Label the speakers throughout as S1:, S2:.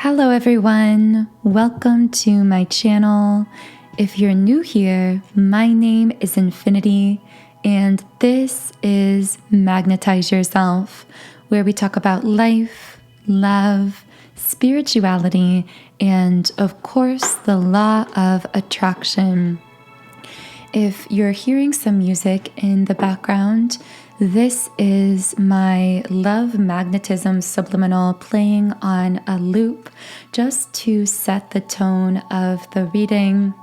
S1: Hello everyone, welcome to my channel. If you're new here, my name is Infinity and this is Magnetize Yourself, where we talk about life, love, spirituality, and of course the law of attraction. If you're hearing some music in the background, this is my Love Magnetism Subliminal playing on a loop just to set the tone of the reading.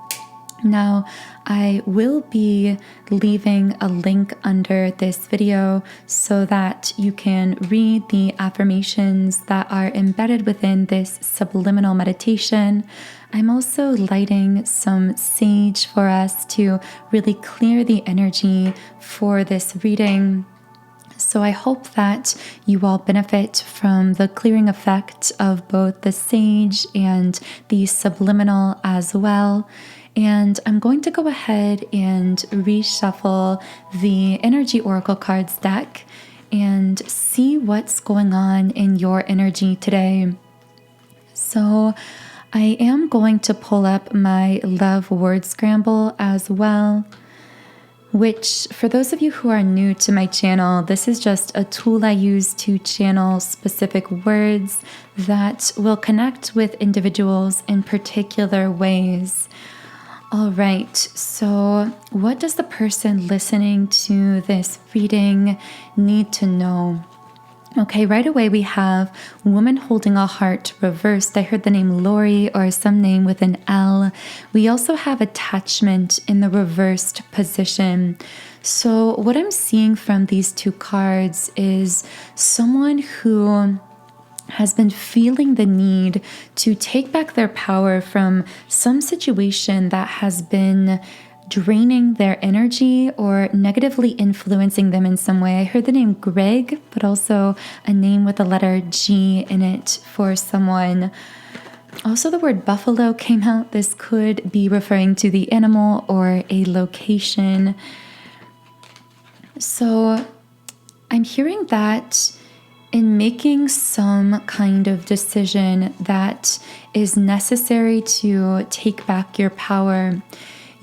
S1: Now, I will be leaving a link under this video so that you can read the affirmations that are embedded within this subliminal meditation. I'm also lighting some sage for us to really clear the energy for this reading. So I hope that you all benefit from the clearing effect of both the sage and the subliminal as well. And I'm going to go ahead and reshuffle the Energy Oracle cards deck and see what's going on in your energy today. So I am going to pull up my Love Word Scramble as well, which for those of you who are new to my channel, this is just a tool I use to channel specific words that will connect with individuals in particular ways. All right, so what does the person listening to this reading need to know? Okay, right away we have woman holding a heart reversed. I heard the name Lori or some name with an L. We also have attachment in the reversed position. So what I'm seeing from these two cards is someone who has been feeling the need to take back their power from some situation that has been draining their energy or negatively influencing them in some way. I heard the name Greg, but also a name with the letter G in it for someone. Also, the word buffalo came out. This could be referring to the animal or a location. So I'm hearing that in making some kind of decision that is necessary to take back your power,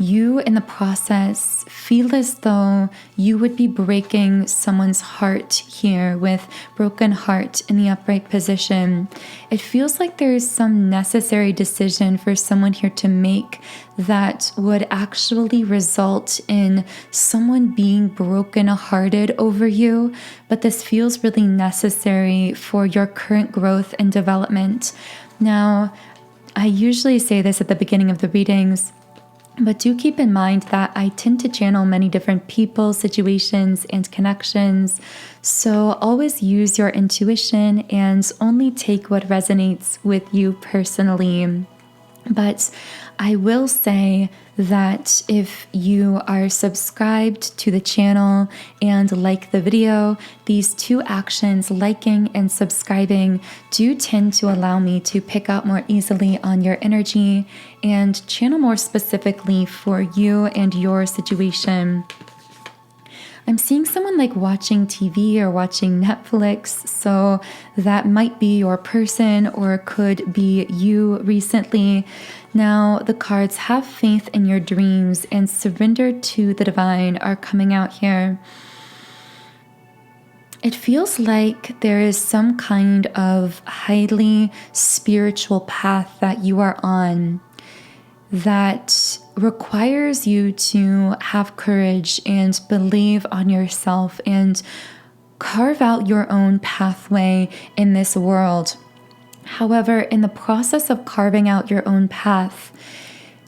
S1: you in the process feel as though you would be breaking someone's heart here with broken heart in the upright position. It feels like there is some necessary decision for someone here to make that would actually result in someone being broken-hearted over you, but this feels really necessary for your current growth and development. Now, I usually say this at the beginning of the readings, but do keep in mind that I tend to channel many different people, situations, and connections. So always use your intuition and only take what resonates with you personally. But I will say that if you are subscribed to the channel and like the video, these two actions, liking and subscribing, do tend to allow me to pick up more easily on your energy and channel more specifically for you and your situation. I'm seeing someone like watching TV or watching Netflix, so that might be your person or could be you recently. Now, the cards have faith in your dreams and surrender to the divine are coming out here. It feels like there is some kind of highly spiritual path that you are on that requires you to have courage and believe on yourself and carve out your own pathway in this world. However, in the process of carving out your own path,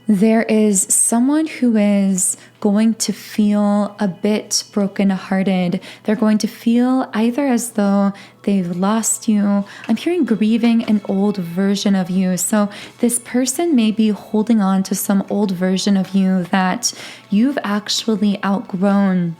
S1: there is someone who is going to feel a bit brokenhearted. They're going to feel either as though they've lost you. I'm hearing grieving an old version of you. So this person may be holding on to some old version of you that you've actually outgrown,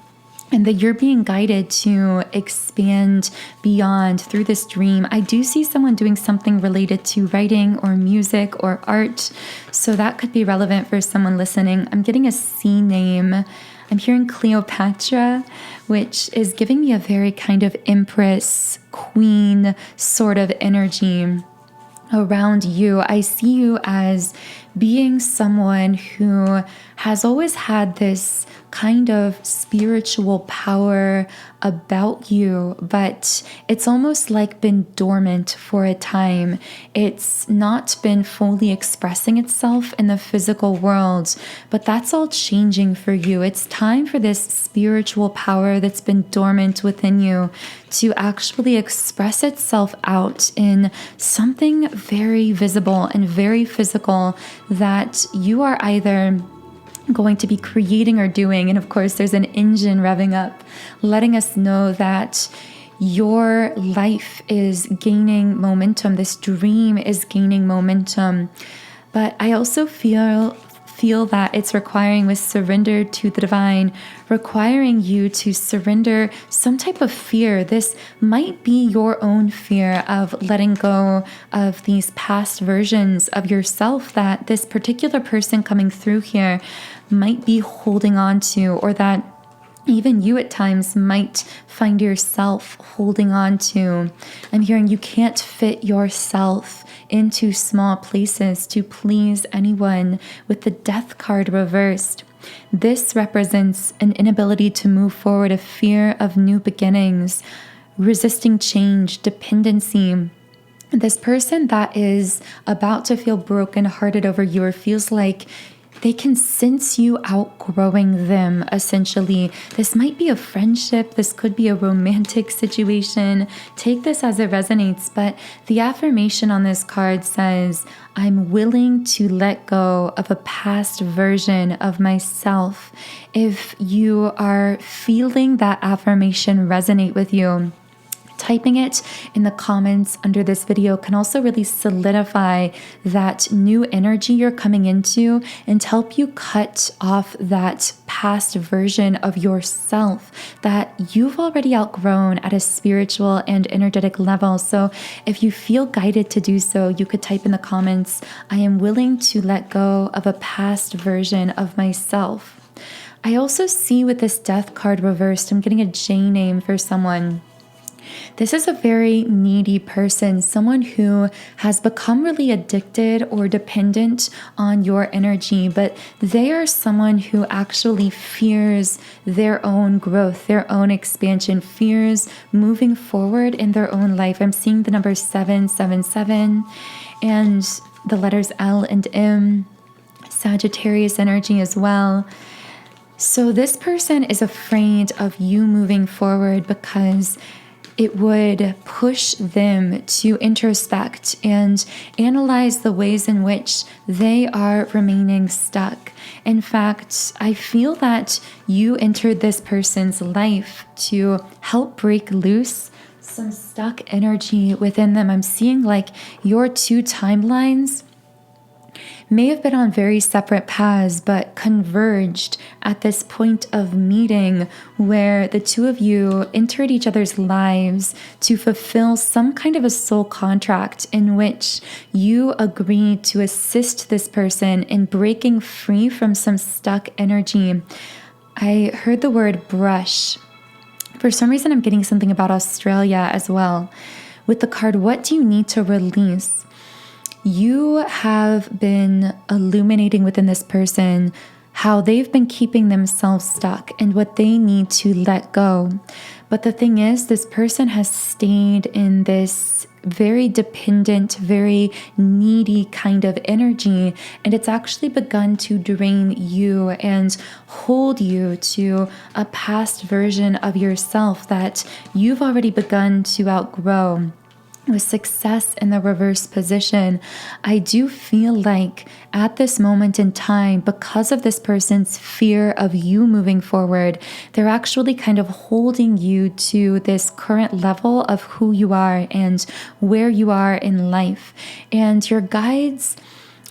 S1: and that you're being guided to expand beyond through this dream. I do see someone doing something related to writing or music or art, so that could be relevant for someone listening. I'm getting a C name. I'm hearing Cleopatra, which is giving me a very kind of empress, queen sort of energy. around you. I see you as being someone who has always had this kind of spiritual power about you, but it's almost like been dormant for a time. It's not been fully expressing itself in the physical world, but that's all changing for you. It's time for this spiritual power that's been dormant within you to actually express itself out in something very visible and very physical that you are either going to be creating or doing. And of course, there's an engine revving up, letting us know that your life is gaining momentum. This dream is gaining momentum. But I also feel that it's requiring, with surrender to the divine, requiring you to surrender some type of fear. This might be your own fear of letting go of these past versions of yourself that this particular person coming through here might be holding on to, or that even you at times might find yourself holding on to. I'm hearing you can't fit yourself into small places to please anyone with the death card reversed. This represents an inability to move forward, a fear of new beginnings, resisting change, dependency. This person that is about to feel brokenhearted over you, or feels like they can sense you outgrowing them, essentially. This might be a friendship. This could be a romantic situation. Take this as it resonates. But the affirmation on this card says, I'm willing to let go of a past version of myself. If you are feeling that affirmation resonate with you, typing it in the comments under this video can also really solidify that new energy you're coming into and help you cut off that past version of yourself that you've already outgrown at a spiritual and energetic level. So if you feel guided to do so, you could type in the comments, I am willing to let go of a past version of myself. I also see with this death card reversed, I'm getting a J name for someone. This is a very needy person, someone who has become really addicted or dependent on your energy, but they are someone who actually fears their own growth, their own expansion, fears moving forward in their own life. I'm seeing the number 777 and the letters L and M, Sagittarius energy as well. So this person is afraid of you moving forward because it would push them to introspect and analyze the ways in which they are remaining stuck. In fact, I feel that you entered this person's life to help break loose some stuck energy within them. I'm seeing like your two timelines may have been on very separate paths, but converged at this point of meeting where the two of you entered each other's lives to fulfill some kind of a soul contract in which you agreed to assist this person in breaking free from some stuck energy. I heard the word brush. For some reason, I'm getting something about Australia as well. With the card, what do you need to release? You have been illuminating within this person how they've been keeping themselves stuck and what they need to let go. But the thing is, this person has stayed in this very dependent, very needy kind of energy, and it's actually begun to drain you and hold you to a past version of yourself that you've already begun to outgrow. With success in the reverse position, I do feel like at this moment in time, because of this person's fear of you moving forward, they're actually kind of holding you to this current level of who you are and where you are in life. And your guides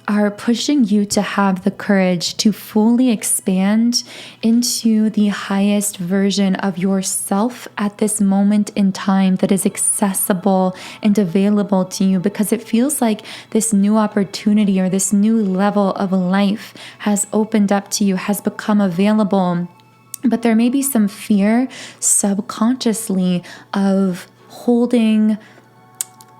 S1: are pushing you to have the courage to fully expand into the highest version of yourself at this moment in time that is accessible and available to you, because it feels like this new opportunity or this new level of life has opened up to you, has become available. But there may be some fear subconsciously of holding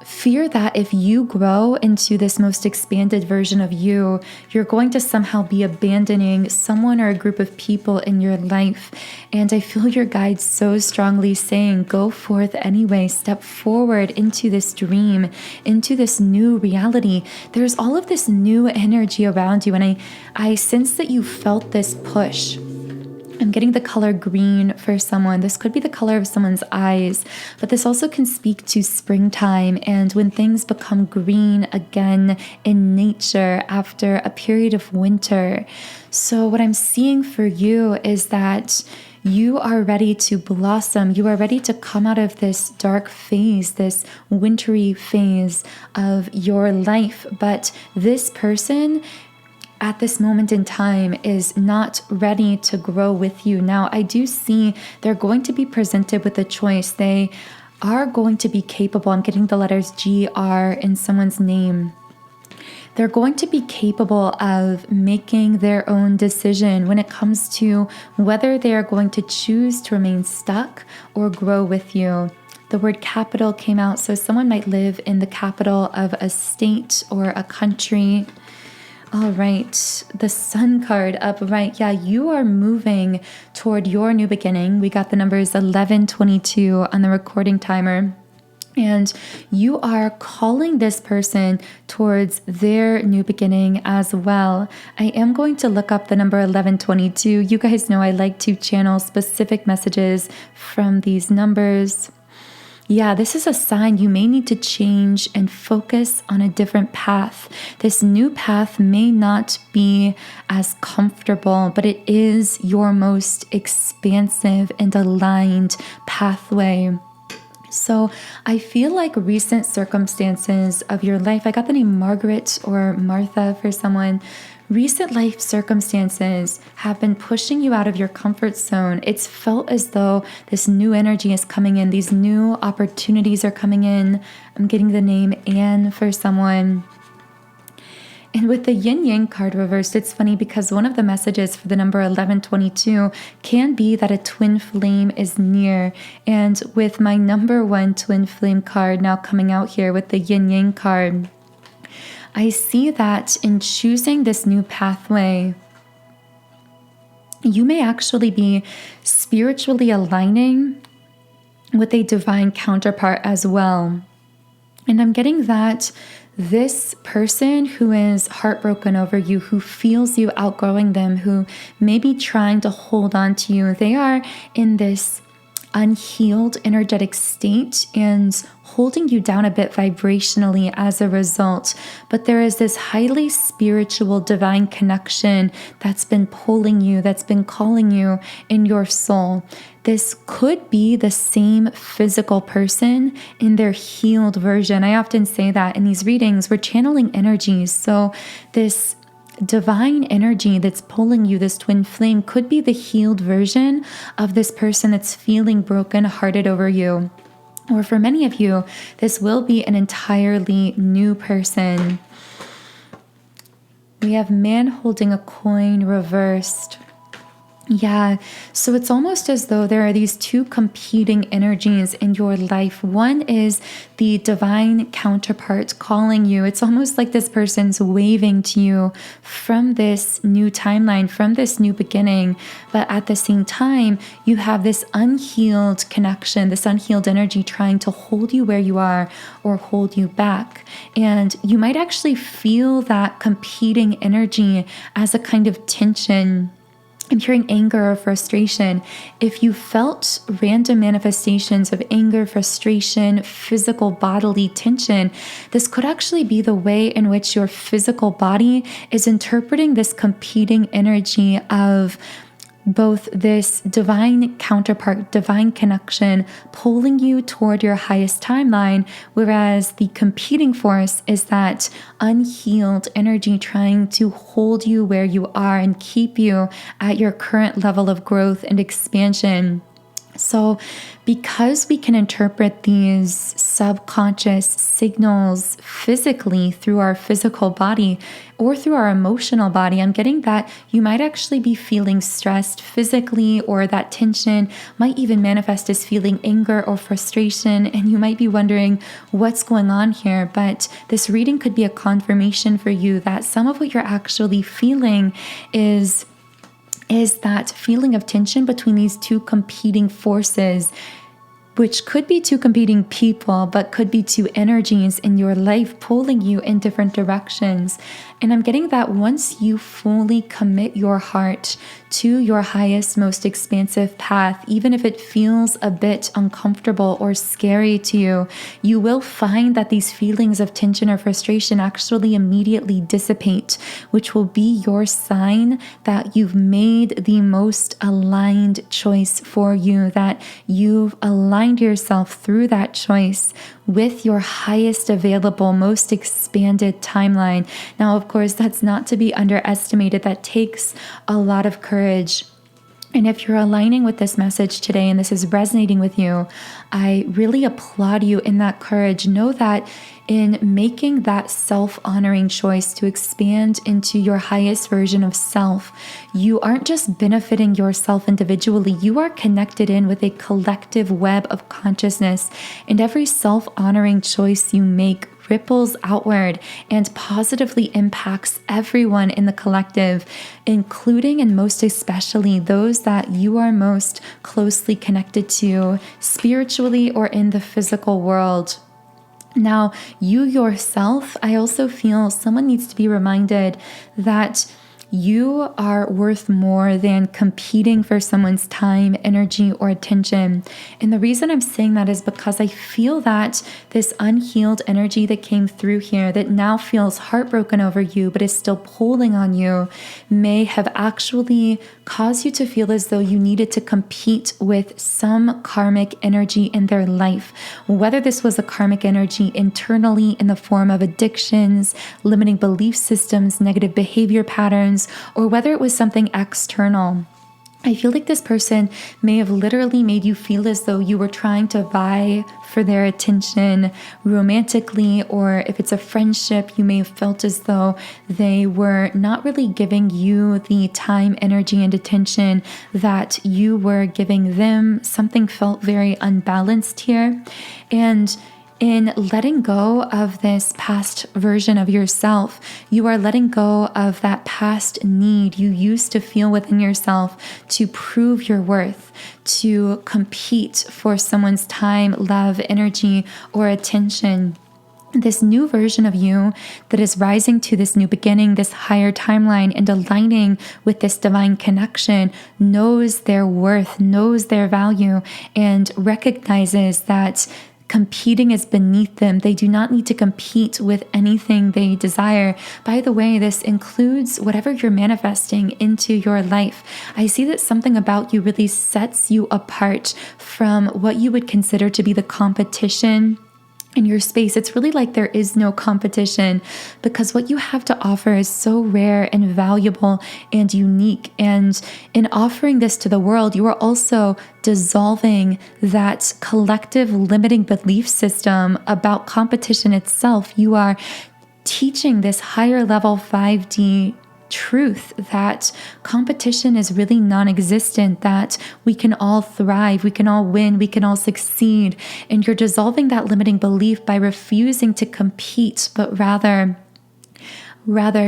S1: fear that if you grow into this most expanded version of you, you're going to somehow be abandoning someone or a group of people in your life. And I feel your guides so strongly saying, go forth anyway, step forward into this dream, into this new reality. There's all of this new energy around you. And I sense that you felt this push. I'm getting the color green for someone. This could be the color of someone's eyes, but this also can speak to springtime and when things become green again in nature after a period of winter. So what I'm seeing for you is that you are ready to blossom. You are ready to come out of this dark phase, this wintry phase of your life. But this person at this moment in time is not ready to grow with you. Now, I do see they're going to be presented with a choice. They are going to be capable. I'm getting the letters GR in someone's name. They're going to be capable of making their own decision when it comes to whether they are going to choose to remain stuck or grow with you. The word capital came out, so someone might live in the capital of a state or a country. All right, the Sun card upright. Yeah, you are moving toward your new beginning. We got the numbers 1122 on the recording timer. And you are calling this person towards their new beginning as well. I am going to look up the number 1122. You guys know I like to channel specific messages from these numbers. Yeah, this is a sign you may need to change and focus on a different path. This new path may not be as comfortable, but it is your most expansive and aligned pathway. So I feel like recent circumstances of your life, I got the name Margaret or Martha for someone. Recent life circumstances have been pushing you out of your comfort zone. It's felt as though this new energy is coming in. These new opportunities are coming in. I'm getting the name Anne for someone. And with the yin yang card reversed, it's funny because one of the messages for the number 1122 can be that a twin flame is near. And with my number 1 twin flame card now coming out here with the yin yang card, I see that in choosing this new pathway, you may actually be spiritually aligning with a divine counterpart as well. And I'm getting that this person who is heartbroken over you, who feels you outgrowing them, who may be trying to hold on to you, they are in this unhealed energetic state and holding you down a bit vibrationally as a result. But there is this highly spiritual divine connection that's been pulling you, that's been calling you in your soul. This could be the same physical person in their healed version. I often say that in these readings, we're channeling energies. So this divine energy that's pulling you, this twin flame, could be the healed version of this person that's feeling broken-hearted over you. Or for many of you, this will be an entirely new person. We have man holding a coin reversed. Yeah, so it's almost as though there are these two competing energies in your life. One is the divine counterpart calling you. It's almost like this person's waving to you from this new timeline, from this new beginning. But at the same time, you have this unhealed connection, this unhealed energy trying to hold you where you are or hold you back. And you might actually feel that competing energy as a kind of tension. I'm hearing anger or frustration. If you felt random manifestations of anger, frustration, physical bodily tension, this could actually be the way in which your physical body is interpreting this competing energy of both this divine counterpart, divine connection, pulling you toward your highest timeline, whereas the competing force is that unhealed energy trying to hold you where you are and keep you at your current level of growth and expansion. So because we can interpret these subconscious signals physically through our physical body or through our emotional body, I'm getting that you might actually be feeling stressed physically, or that tension might even manifest as feeling anger or frustration. And you might be wondering what's going on here. But this reading could be a confirmation for you that some of what you're actually feeling is that feeling of tension between these two competing forces, which could be two competing people, but could be two energies in your life pulling you in different directions. And I'm getting that once you fully commit your heart to your highest, most expansive path, even if it feels a bit uncomfortable or scary to you, you will find that these feelings of tension or frustration actually immediately dissipate, which will be your sign that you've made the most aligned choice for you, that you've aligned yourself through that choice with your highest available, most expanded timeline. Now, of course, that's not to be underestimated. That takes a lot of courage. And if you're aligning with this message today and this is resonating with you, I really applaud you in that courage. Know that in making that self-honoring choice to expand into your highest version of self, you aren't just benefiting yourself individually, you are connected in with a collective web of consciousness. And every self-honoring choice you make ripples outward and positively impacts everyone in the collective, including and most especially those that you are most closely connected to spiritually or in the physical world. Now, you yourself, I also feel someone needs to be reminded that you are worth more than competing for someone's time, energy, or attention. And the reason I'm saying that is because I feel that this unhealed energy that came through here that now feels heartbroken over you, but is still pulling on you, may have actually caused you to feel as though you needed to compete with some karmic energy in their life. Whether this was a karmic energy internally in the form of addictions, limiting belief systems, negative behavior patterns, or whether it was something external. I feel like this person may have literally made you feel as though you were trying to vie for their attention romantically, or if it's a friendship, you may have felt as though they were not really giving you the time, energy, and attention that you were giving them. Something felt very unbalanced here. And in letting go of this past version of yourself, you are letting go of that past need you used to feel within yourself to prove your worth, to compete for someone's time, love, energy, or attention. This new version of you that is rising to this new beginning, this higher timeline, and aligning with this divine connection knows their worth, knows their value, and recognizes that competing is beneath them. They do not need to compete with anything they desire. By the way, this includes whatever you're manifesting into your life. I see that something about you really sets you apart from what you would consider to be the competition in your space. It's really like there is no competition, because what you have to offer is so rare and valuable and unique. And in offering this to the world, you are also dissolving that collective limiting belief system about competition itself. You are teaching this higher level 5D truth that competition is really non-existent, that we can all thrive, we can all win, we can all succeed. And you're dissolving that limiting belief by refusing to compete, but rather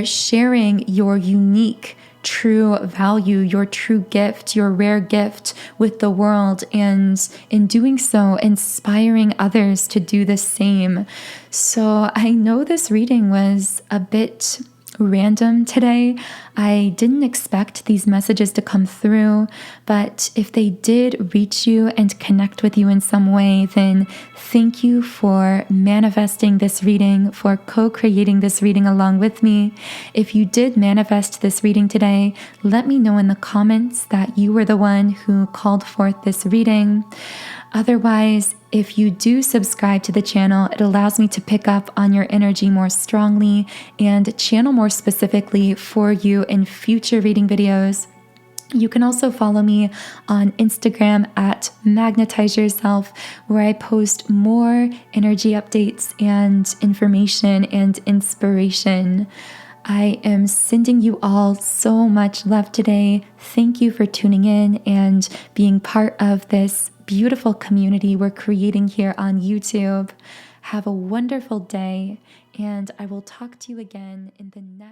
S1: sharing your unique true value, your true gift, your rare gift with the world, and in doing so, inspiring others to do the same. So I know this reading was a bit random today. I didn't expect these messages to come through, but if they did reach you and connect with you in some way, then thank you for manifesting this reading, for co-creating this reading along with me. If you did manifest this reading today, let me know in the comments that you were the one who called forth this reading. Otherwise, if you do subscribe to the channel, it allows me to pick up on your energy more strongly and channel more specifically for you in future reading videos. You can also follow me on Instagram at Magnetize Yourself, where I post more energy updates and information and inspiration. I am sending you all so much love today. Thank you for tuning in and being part of this beautiful community we're creating here on YouTube. Have a wonderful day, and I will talk to you again in the next